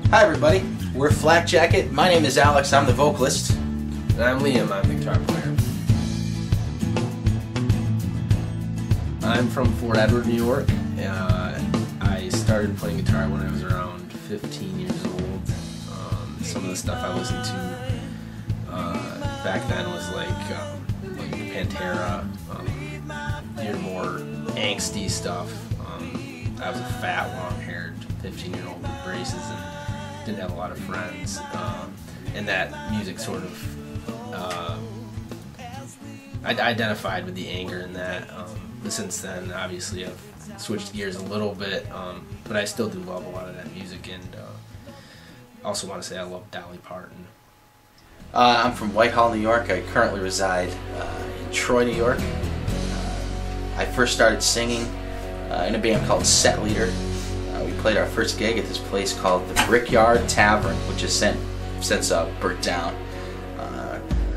Hi everybody, we're Flak Jacket. My name is Alex, I'm the vocalist. And I'm Liam, I'm the guitar player. I'm from Fort Edward, New York. I started playing guitar when I was around 15 years old. Some of the stuff I listened to back then was like Pantera, your more angsty stuff. I was a fat, long-haired 15-year-old with braces and didn't have a lot of friends, and that music sort of I identified with the anger in that. But since then, obviously, I've switched gears a little bit, but I still do love a lot of that music, and also want to say I love Dolly Parton. I'm from Whitehall, New York. I currently reside in Troy, New York. I first started singing in a band called Set Leader. We played our first gig at this place called the Brickyard Tavern, which has since burnt down.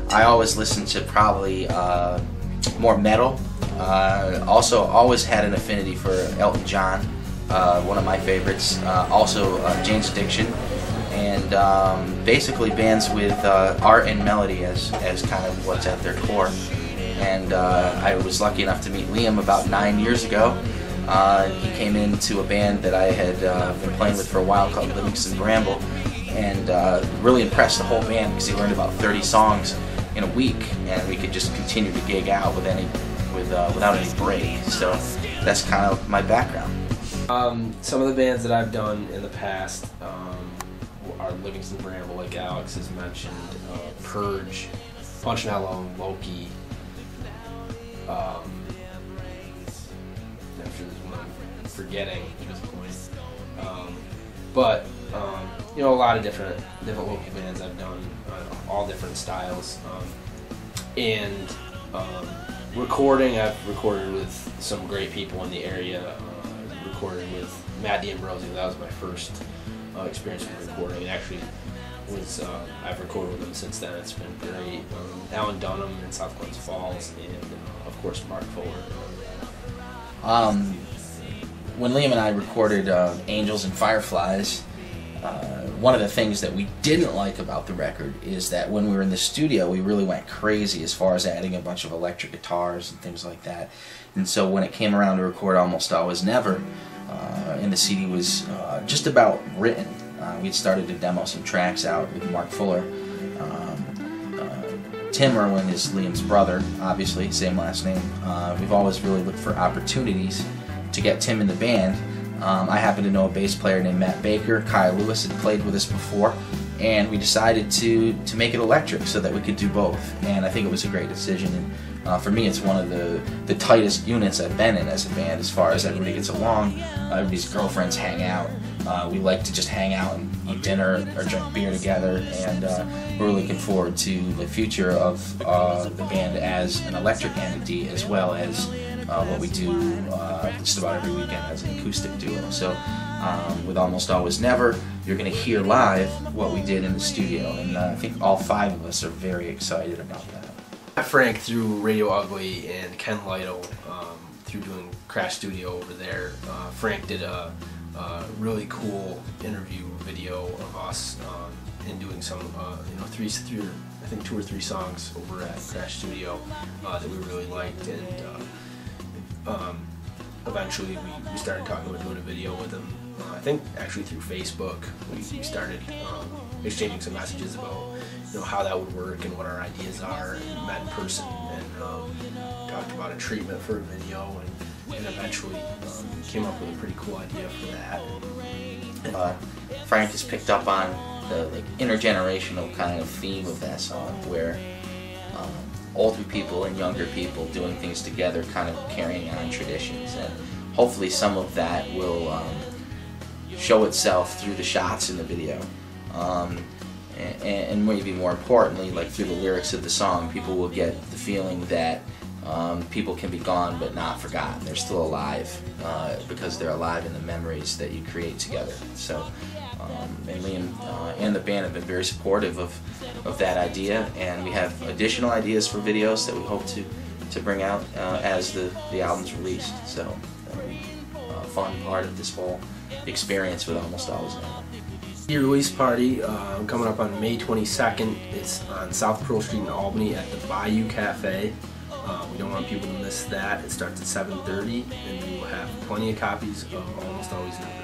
I always listened to probably more metal. Also always had an affinity for Elton John, one of my favorites. Also Jane's Addiction, and basically bands with art and melody as kind of what's at their core. And I was lucky enough to meet Liam about 9 years ago. He came into a band that I had been playing with for a while called Livingston Bramble, and really impressed the whole band because he learned about 30 songs in a week, and we could just continue to gig out without any break. So that's kind of my background. Some of the bands that I've done in the past are Livingston Bramble, like Alex has mentioned, Purge, Punch Not Alone, Loki. I'm sure there's one I'm forgetting at this point. But you know, a lot of different local bands I've done, all different styles. And recording, I've recorded with some great people in the area. Recorded with Matt D'Ambrosio. That was my first experience with recording. And actually, I've recorded with him since then. It's been great. Alan Dunham in South Glens Falls, and of course Mark Fuller. When Liam and I recorded Angels and Fireflies, one of the things that we didn't like about the record is that when we were in the studio, we really went crazy as far as adding a bunch of electric guitars and things like that. And so when it came around to record Almost Always Never, and the CD was just about written, we'd started to demo some tracks out with Mark Fuller. Tim Irwin is Liam's brother, obviously, same last name. We've always really looked for opportunities to get Tim in the band. I happen to know a bass player named Matt Baker. Kyle Lewis had played with us before, and we decided to make it electric so that we could do both. And I think it was a great decision. And for me, it's one of the tightest units I've been in as a band, as far as everybody gets along. Everybody's girlfriends hang out. We like to just hang out and eat dinner or drink beer together, and we're really looking forward to the future of the band as an electric entity, as well as what we do just about every weekend as an acoustic duo. So with Almost Always Never, you're going to hear live what we did in the studio, and I think all five of us are very excited about that. Frank through Radio Ugly and Ken Lytle through doing Crash Studio over there. Frank did a really cool interview video of us and doing some, I think 2 or 3 songs over at Crash Studio that we really liked, and eventually we started talking about doing a video with him. I think actually through Facebook we started exchanging some messages about how that would work and what our ideas are, and met in person and talked about a treatment for a video, and eventually came up with a pretty cool idea for that. Frank has picked up on the intergenerational kind of theme of that song, where older people and younger people doing things together, kind of carrying on traditions, and hopefully some of that will show itself through the shots in the video, and maybe more importantly, like through the lyrics of the song, people will get the feeling that people can be gone but not forgotten. They're still alive because they're alive in the memories that you create together. So and Liam and the band have been very supportive of that idea, and we have additional ideas for videos that we hope to bring out as the album's released. So that'll be a fun part of this whole experience with Almost Always Never. The release party coming up on May 22nd. It's on South Pearl Street in Albany at the Bayou Cafe. We don't want people to miss that. It starts at 7:30, and we will have plenty of copies of Almost Always Never.